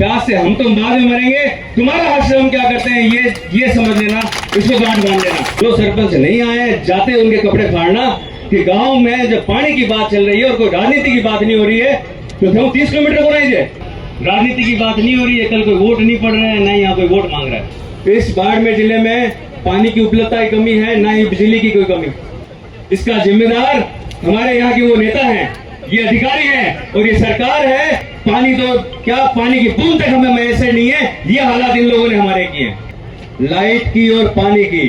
प्यास से हम तुम बाद में मरेंगे, तुम्हारा हश्र हम क्या करते हैं ये समझ लेना, इसको गांठ बांध लेना। जो सरपंच नहीं आए जाते उनके कपड़े फाड़ना कि गांव में जब पानी की बात चल रही है और कोई राजनीति की बात नहीं हो रही है तो हम 30 किलोमीटर को नहीं जाए। राजनीति की बात नहीं हो रही है, कल कोई वोट नहीं पड़ रहा है, ना यहाँ कोई वोट मांग रहा है। इस बाड़मेर जिले में पानी की उपलब्धता की कमी है, ना ही बिजली की कोई कमी। इसका जिम्मेदार हमारे यहाँ के वो नेता हैं, ये अधिकारी हैं और ये सरकार है। पानी तो क्या, पानी की बूंद तक हमें मैसर नहीं है, ये हालात इन लोगों ने हमारे किए। लाइट की और पानी की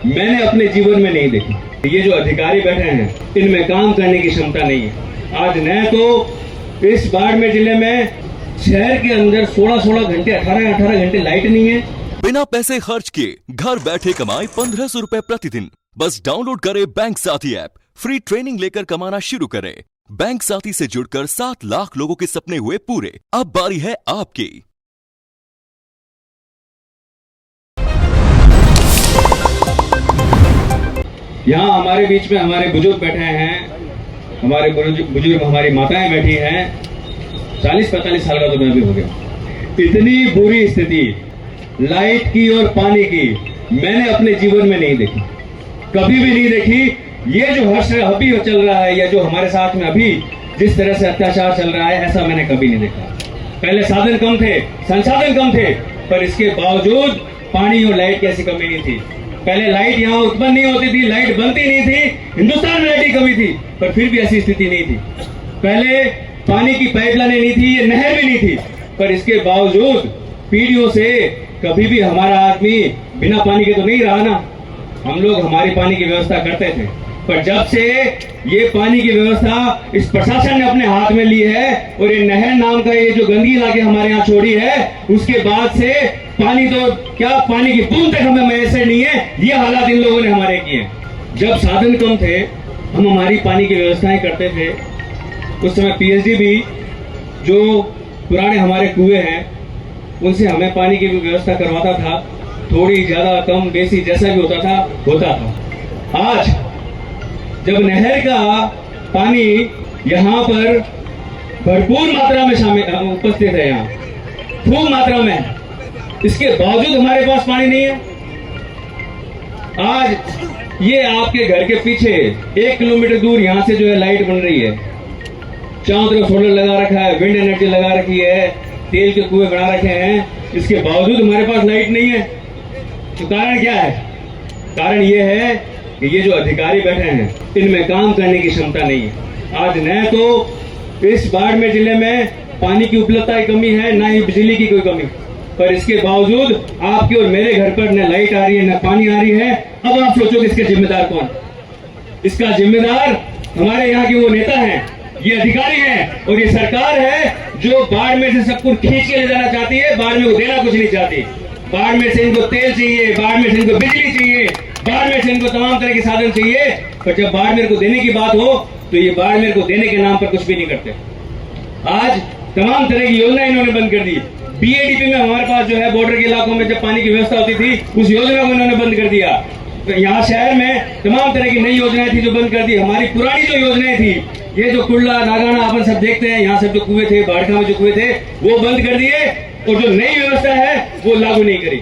मैंने अपने जीवन में नहीं देखी। ये जो अधिकारी बैठे हैं इनमें काम करने की क्षमता नहीं है। आज न तो इस बाड़मेर जिले में शहर के अंदर 16 घंटे 18 घंटे लाइट नहीं है। बिना पैसे खर्च किए घर बैठे कमाए 1500 रुपए प्रतिदिन। बस डाउनलोड करें बैंक साथी ऐप, फ्री ट्रेनिंग लेकर कमाना शुरू करें। बैंक साथी से जुड़कर 7 लाख लोगों के सपने हुए पूरे। अब बारी है आपकी। यहाँ हमारे बीच में हमारे बुजुर्ग बैठे हैं, हमारे बुजुर्ग हमारी माताएं बैठी हैं। 40-45 साल का तो मैं भी हो गया। इतनी बुरी स्थिति लाइट की और पानी की मैंने अपने जीवन में नहीं देखी, कभी भी नहीं देखी। ये जो हर्ष अभी चल रहा है या जो हमारे साथ में अभी जिस तरह से अत्याचार चल रहा है, ऐसा मैंने कभी नहीं देखा। पहले साधन कम थे, संसाधन कम थे, पर इसके बावजूद पानी और लाइट की ऐसी कमी नहीं थी। पहले लाइट यहाँ उत्पन्न नहीं होती थी, लाइट बनती नहीं थी, हिंदुस्तान में लाइट की कमी थी, पर फिर भी ऐसी स्थिति नहीं थी। पहले पानी की पाइपलाइनें नहीं थी, ये नहर भी नहीं थी, पर इसके बावजूद पीढ़ियों से कभी भी हमारा आदमी बिना पानी के तो नहीं रहा ना। हम लोग हमारी पानी की व्यवस्था करते थे, पर जब से ये पानी की व्यवस्था इस प्रशासन ने अपने हाथ में ली है और ये नहर नाम का ये जो गंदगी लाके हमारे यहाँ छोड़ी है, उसके बाद से पानी तो क्या, पानी की बूंद तक हमें मैसर नहीं है, ये हालात इन लोगों ने हमारे किए। जब साधन कम थे हम हमारी पानी की व्यवस्थाएं करते थे। उस समय पीएचडी भी जो पुराने हमारे कुएं हैं उनसे हमें पानी की व्यवस्था करवाता था। थोड़ी ज्यादा कम बेसी जैसा भी होता था। आज जब नहर का पानी यहाँ पर भरपूर मात्रा में शामिल उपस्थित है, यहाँ खूब मात्रा में, इसके बावजूद हमारे पास पानी नहीं है। आज ये आपके घर के पीछे 1 किलोमीटर दूर यहाँ से जो है लाइट बन रही है, चारों तरफ सोलर लगा रखा है, विंड एनर्जी लगा रखी है, तेल के कुएं बना रखे हैं, इसके बावजूद हमारे पास लाइट नहीं है। तो कारण क्या है? कारण ये है कि ये जो अधिकारी बैठे हैं इनमें काम करने की क्षमता नहीं है। आज न तो इस बाड़मेर जिले में पानी की उपलब्धता की कमी है, ना ही बिजली की कोई कमी, पर इसके बावजूद आपके और मेरे घर पर न लाइट आ रही है, न पानी आ रही है। अब आप सोचो कि इसके जिम्मेदार कौन? इसका जिम्मेदार हमारे यहाँ के वो नेता हैं, ये अधिकारी हैं और ये सरकार है जो बाड़मेर से सब कुछ खींच के ले जाना चाहती है, बाड़मेर को देना कुछ नहीं चाहती। बाड़मेर से इनको तेल चाहिए, बाड़मेर से इनको बिजली चाहिए, बाड़मेर से इनको तमाम तरह के साधन चाहिए, पर जब बाड़मेर को देने की बात हो तो ये बाड़मेर को देने के नाम पर कुछ भी नहीं करते। आज तमाम तरह की योजना इन्होंने बंद कर दी। बीएडीपी में हमारे पास जो है बॉर्डर के इलाकों में जब पानी की व्यवस्था होती थी, उस योजना को इन्होंने बंद कर दिया। तो यहाँ शहर में तमाम तरह की नई योजनाएं थी जो बंद कर दी। हमारी पुरानी जो योजनाएं थी, ये जो कुल्ला नागाना अपन सब देखते हैं, यहाँ सब जो कुएं थे, बाड़का में जो कुएं थे, वो बंद कर दिए और जो नई व्यवस्था है वो लागू नहीं करी।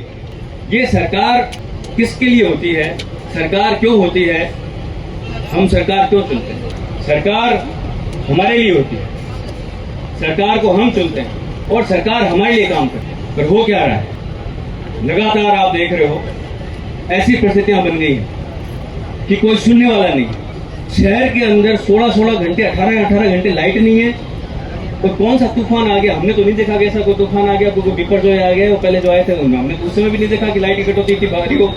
ये सरकार किसके लिए होती है? सरकार क्यों होती है? हम सरकार क्यों चुनते हैं? सरकार हमारे लिए होती है, सरकार को हम चुनते हैं और सरकार हमारे लिए काम करती है। पर हो क्या रहा है? लगातार आप देख रहे हो ऐसी परिस्थितियां बन गई हैं कि कोई सुनने वाला नहीं। शहर के अंदर 16 घंटे 18 घंटे लाइट नहीं है। और कौन सा तूफान आ गया? हमने तो नहीं देखा कि ऐसा कोई तूफान आ गया, कोई बिपरजॉय आ गया। वो पहले जो आए थे हमने तो उस समय भी नहीं देखा कि लाइट कट होती थी बाहरी को,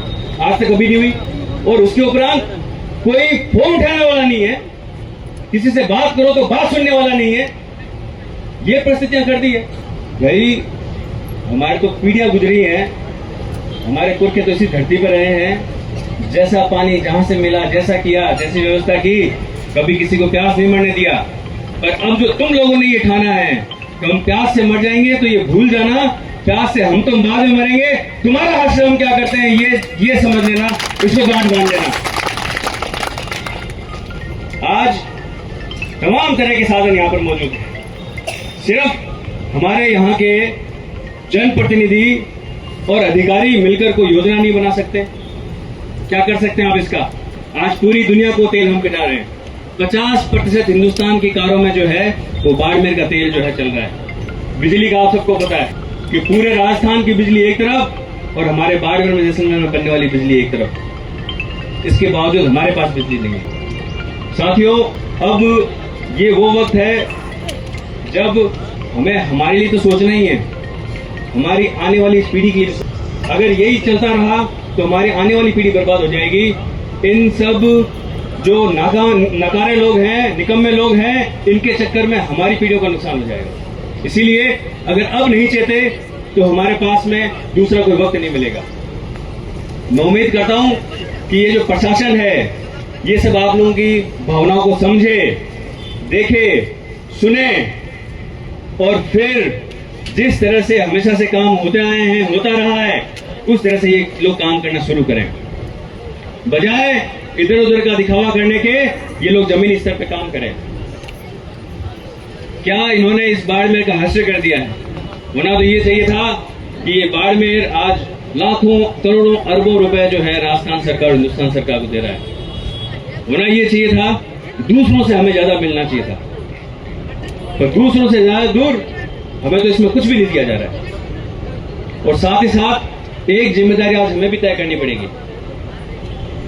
आज तक कभी नहीं हुई। और उसके उपरांत कोई फोन उठाने वाला नहीं है, किसी से बात करो तो बात सुनने वाला नहीं है। ये परिस्थितियां कर दी है भाई। हमारे तो पीढ़ियां गुजरी हैं, हमारे पुरखे तो इसी धरती पर रहे हैं। जैसा पानी जहां से मिला, जैसा किया, जैसी व्यवस्था की, कभी किसी को प्यास नहीं मरने दिया। पर अब जो तुम लोगों ने ये ठाना है कि हम प्यास से मर जाएंगे, तो ये भूल जाना, प्यास से हम तुम बाद में मरेंगे, तुम्हारा हश्र हम क्या करते हैं ये समझ लेना, इसको गांठ बांध लेना। आज तमाम तरह के साधन यहाँ पर मौजूद हैं। सिर्फ हमारे यहाँ के जनप्रतिनिधि और अधिकारी मिलकर कोई योजना नहीं बना सकते? क्या कर सकते हैं आप इसका? आज पूरी दुनिया को तेल हम पिला रहे हैं। 50% हिंदुस्तान की कारों में जो है वो बाड़मेर का तेल जो है चल रहा है। बिजली का आप सबको पता है कि पूरे राजस्थान की बिजली एक तरफ और हमारे बाड़मेर में जैसलमेर में बनने वाली बिजली एक तरफ। इसके बावजूद हमारे पास बिजली नहीं है। साथियों, अब ये वो वक्त है जब हमें हमारे लिए तो सोचना ही है, हमारी आने वाली पीढ़ी के लिए। अगर यही चलता रहा तो हमारी आने वाली पीढ़ी बर्बाद हो जाएगी। इन सब जो नकारे लोग हैं, निकम्मे लोग हैं, इनके चक्कर में हमारी पीढ़ियों का नुकसान हो जाएगा। इसीलिए अगर अब नहीं चेते तो हमारे पास में दूसरा कोई वक्त नहीं मिलेगा। मैं उम्मीद करता हूं कि ये जो प्रशासन है ये सब आप लोगों की भावनाओं को समझे, देखे, सुने और फिर जिस तरह से हमेशा से काम होते आए हैं, होता रहा है, उस तरह से ये लोग काम करना शुरू करें। बजाय इधर उधर का दिखावा करने के ये लोग जमीनी स्तर पे काम करें। क्या इन्होंने इस बाड़मेर का हास्य कर दिया है? होना तो ये चाहिए था कि ये बाड़मेर आज लाखों करोड़ों अरबों रुपए जो है राजस्थान सरकार और हिंदुस्तान सरकार को दे रहा है। होना ये चाहिए था, दूसरों से हमें ज्यादा मिलना चाहिए था, पर दूसरों से ज्यादा दूर हमें तो इसमें कुछ भी नहीं दिया जा रहा है। और साथ ही साथ एक जिम्मेदारी आज हमें भी तय करनी पड़ेगी।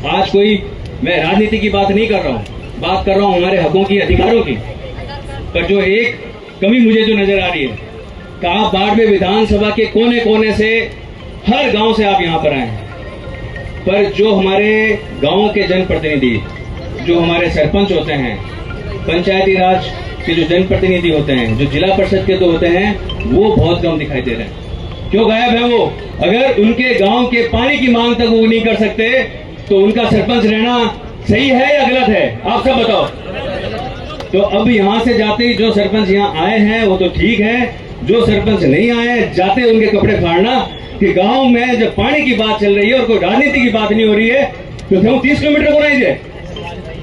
आज कोई मैं राजनीति की बात नहीं कर रहा हूं, बात कर रहा हूं हमारे हकों की, अधिकारों की। पर जो एक कमी मुझे जो नजर आ रही है कि आप बाड़मेर विधानसभा के कोने कोने से, हर गांव से आप यहां पर आए हैं, पर जो हमारे गांव के जनप्रतिनिधि, जो हमारे सरपंच होते हैं, पंचायती राज के जो जनप्रतिनिधि होते हैं, जो जिला परिषद के तो होते हैं, वो बहुत कम दिखाई दे रहे हैं। क्यों गायब है वो? अगर उनके गांव के पानी की मांग तक वो नहीं कर सकते तो उनका सरपंच रहना सही है या गलत है? आप सब बताओ। तो अब यहां से जाते ही जो सरपंच यहां आए हैं वो तो ठीक है, जो सरपंच नहीं आए जाते उनके कपड़े फाड़ना कि गांव में जब पानी की बात चल रही है और कोई राजनीति की बात नहीं हो रही है तो क्यों 30 किलोमीटर को नहीं जाए?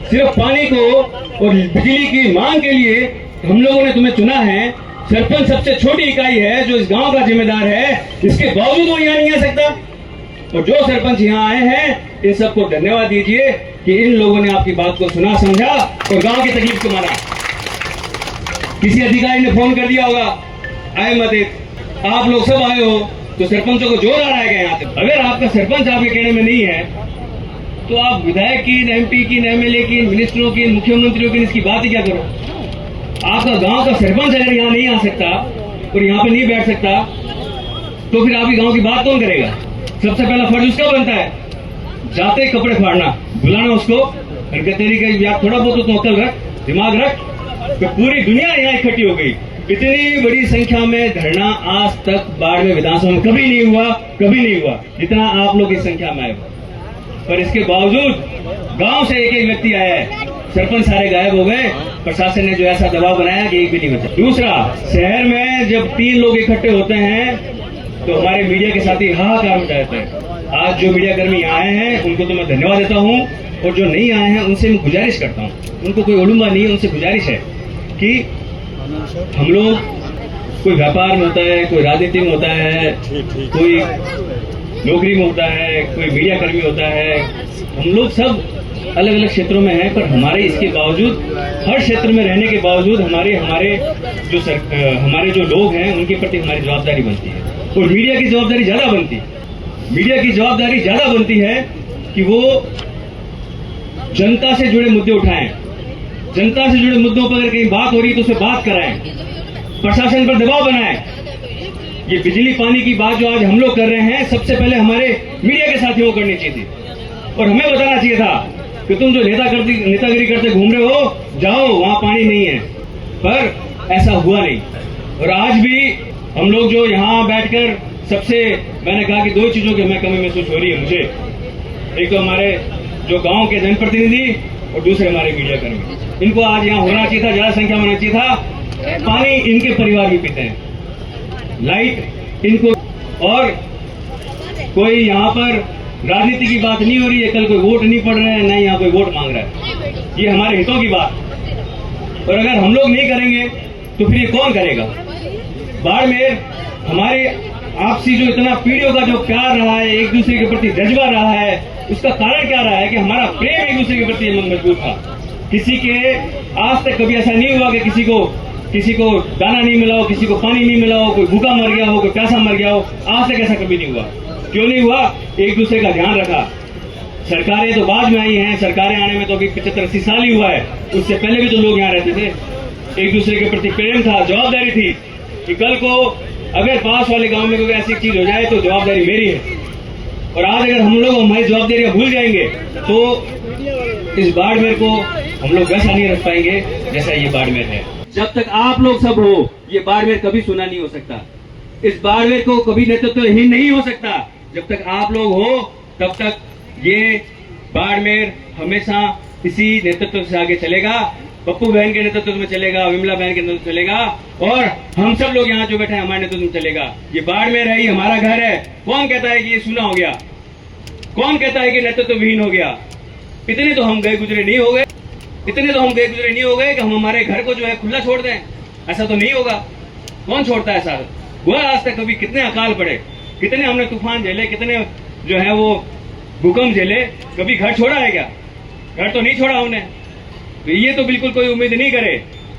सिर्फ पानी को और बिजली की मांग के लिए हम लोगों ने तुम्हें चुना है। सरपंच सबसे छोटी इकाई है जो इस गांव का जिम्मेदार है, इसके बावजूद वो यहाँ नहीं आ सकता। और जो सरपंच यहाँ आए हैं इन सबको धन्यवाद दीजिए कि इन लोगों ने आपकी बात को सुना, समझा और गांव की तकलीफ को माना। किसी अधिकारी ने फोन कर दिया होगा, आए मत, आप लोग सब आए हो तो सरपंचों को जोर आ रहा है यहाँ तक। अगर आपका सरपंच आपके कहने में नहीं है तो आप विधायक की, एमपी की, एमएलए की, मिनिस्टरों की, मुख्यमंत्रियों की इसकी बात ही क्या करो? आपका गांव का सरपंच अगर यहाँ नहीं आ सकता और यहाँ पे नहीं बैठ सकता तो फिर आपकी गांव की बात कौन करेगा? सबसे पहला फर्ज उसका बनता है, जाते ही कपड़े फाड़ना, बुलाना उसको, तेरी का याद थोड़ा बहुत तो अकल रख, दिमाग रख। तो पूरी दुनिया यहाँ इकट्ठी हो गई। इतनी बड़ी संख्या में धरना आज तक बाड़मेर विधानसभा में कभी नहीं हुआ जितना आप लोग इस संख्या में आए। पर इसके बावजूद गांव से एक एक व्यक्ति आया है, सरपंच सारे गायब हो गए। प्रशासन ने जो ऐसा दबाव बनाया कि एक भी नहीं बचा। दूसरा, शहर में जब 3 लोग इकट्ठे होते हैं तो हमारे मीडिया के साथी हाहाकार मचा देते हैं। आज जो मीडिया कर्मी यहाँ आए हैं उनको तो मैं धन्यवाद देता हूँ, और जो नहीं आए हैं उनसे मैं गुजारिश करता हूँ, उनको कोई उलूंगा नहीं है, उनसे गुजारिश है कि हम लोग, कोई व्यापार में होता है, कोई राजनीति में होता है, कोई नौकरी में होता है, कोई मीडिया कर्मी होता है, हम लोग सब अलग अलग क्षेत्रों में हैं, पर हमारे इसके बावजूद, हर क्षेत्र में रहने के बावजूद हमारे जो लोग हैं उनके प्रति हमारी जवाबदारी बनती है। और मीडिया की जवाबदारी ज्यादा बनती है। मीडिया की जवाबदारी ज्यादा बनती है कि वो जनता से जुड़े मुद्दे उठाएं, जनता से जुड़े मुद्दों पर अगर कहीं बात हो रही है तो उसे बात कराएं, प्रशासन पर दबाव बनाएं। ये बिजली पानी की बात जो आज हम लोग कर रहे हैं, सबसे पहले हमारे मीडिया के साथियों को करनी चाहिए थी और हमें बताना चाहिए था कि तुम जो नेतागिरी करते घूम रहे हो, जाओ वहां पानी नहीं है। पर ऐसा हुआ नहीं। और आज भी हम लोग जो यहाँ बैठकर, सबसे मैंने कहा कि 2 चीजों की हमें कमी महसूस हो रही है मुझे। एक तो हमारे जो गांव के जनप्रतिनिधि और दूसरे हमारे मीडिया कर्मी। इनको आज यहाँ होना चाहिए था, ज्यादा संख्या में होना चाहिए था। पानी इनके परिवार भी पीते हैं, लाइट इनको, और कोई यहाँ पर राजनीति की बात नहीं हो रही है, कल कोई वोट नहीं पड़ रहे हैं, नहीं यहाँ कोई वोट मांग रहा है। ये हमारे हितों की बात, और अगर हम लोग नहीं करेंगे तो फिर ये कौन करेगा? बाड़मेर हमारे आपसी जो इतना पीढ़ियों का जो प्यार रहा है, एक दूसरे के प्रति जज्बा रहा है, उसका कारण क्या रहा है कि हमारा प्रेम एक दूसरे के प्रति मजबूत था। किसी के आज तक कभी ऐसा नहीं हुआ कि किसी को दाना नहीं मिला हो, किसी को पानी नहीं मिला हो, कोई भूखा मर गया हो, कोई प्यासा मर गया हो। आज तक ऐसा कभी नहीं हुआ। क्यों नहीं हुआ? एक दूसरे का ध्यान रखा। सरकारें तो बाद में आई हैं, सरकारें आने में तो अभी 75-80 साल ही हुआ है। उससे पहले भी तो लोग यहाँ रहते थे। एक दूसरे के प्रति प्रेम था, जवाबदारी थी कि कल को अगर पास वाले गांव में कोई ऐसी चीज हो जाए तो जवाबदारी मेरी है। और आज अगर हम लोग हमारी जवाबदारियां भूल जाएंगे तो इस बाड़मेर को हम लोग वैसा नहीं रख पाएंगे जैसा ये बाड़मेर है। जब तक आप लोग सब हो, ये बाड़मेर कभी सुना नहीं हो सकता। इस बाड़मेर को कभी नेतृत्वहीन नहीं हो सकता। जब तक आप लोग हो तब तक ये बाड़मेर हमेशा इसी नेतृत्व से आगे चलेगा। पप्पू बहन के नेतृत्व में चलेगा, विमला बहन के नेतृत्व में चलेगा, और हम सब लोग यहाँ जो बैठे हैं हमारे नेतृत्व में चलेगा। ये बाड़मेर है, ये हमारा घर है। कौन कहता है कि ये सुना हो गया? कौन कहता है कि नेतृत्व विहीन हो गया? इतने तो हम गए गुजरे नहीं हो गए, इतने तो हम गए गुजरे नहीं हो गए कि हम हमारे घर को जो है खुला छोड़ दें। ऐसा तो नहीं होगा। कौन छोड़ता है? ऐसा हुआ आज तक कभी? कितने अकाल पड़े, कितने हमने तूफान झेले, कितने जो है वो भूकंप झेले, कभी घर छोड़ा है क्या? घर तो नहीं छोड़ा हमने। तो ये तो बिल्कुल कोई उम्मीद नहीं करे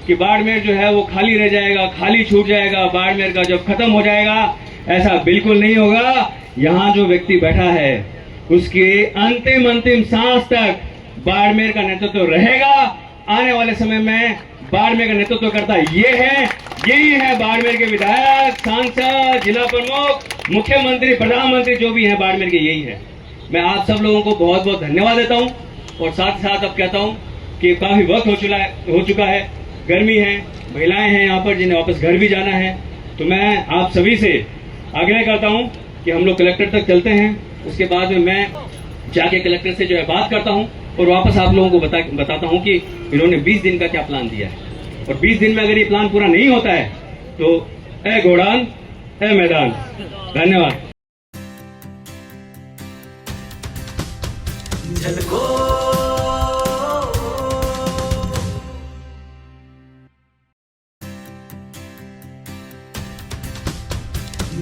कि बाड़मेर जो है वो खाली रह जाएगा, खाली छूट जाएगा, बाड़मेर का जब खत्म हो जाएगा। ऐसा बिल्कुल नहीं होगा। यहाँ जो व्यक्ति बैठा है उसके अंतिम सांस तक बाड़मेर का नेतृत्व रहेगा। आने वाले समय में बाड़मेर का नेतृत्व करता यही है बाड़मेर के विधायक, सांसद, जिला प्रमुख, मुख्यमंत्री, प्रधानमंत्री जो भी है बाड़मेर के, यही है। मैं आप सब लोगों को बहुत बहुत धन्यवाद देता हूं और साथ ही साथ अब कहता हूं कि काफी वक्त हो चुका है, गर्मी है, महिलाएं हैं यहाँ पर जिन्हें वापस घर भी जाना है। तो मैं आप सभी से आग्रह करता हूं कि हम लोग कलेक्टर तक चलते हैं। उसके बाद में मैं जाके कलेक्टर से जो है बात करता हूं और वापस आप लोगों को बताता हूं कि इन्होंने 20 दिन का क्या प्लान दिया है। और 20 दिन में अगर ये प्लान पूरा नहीं होता है तो ए घोड़ान ए मैदान। धन्यवाद।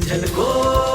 झलको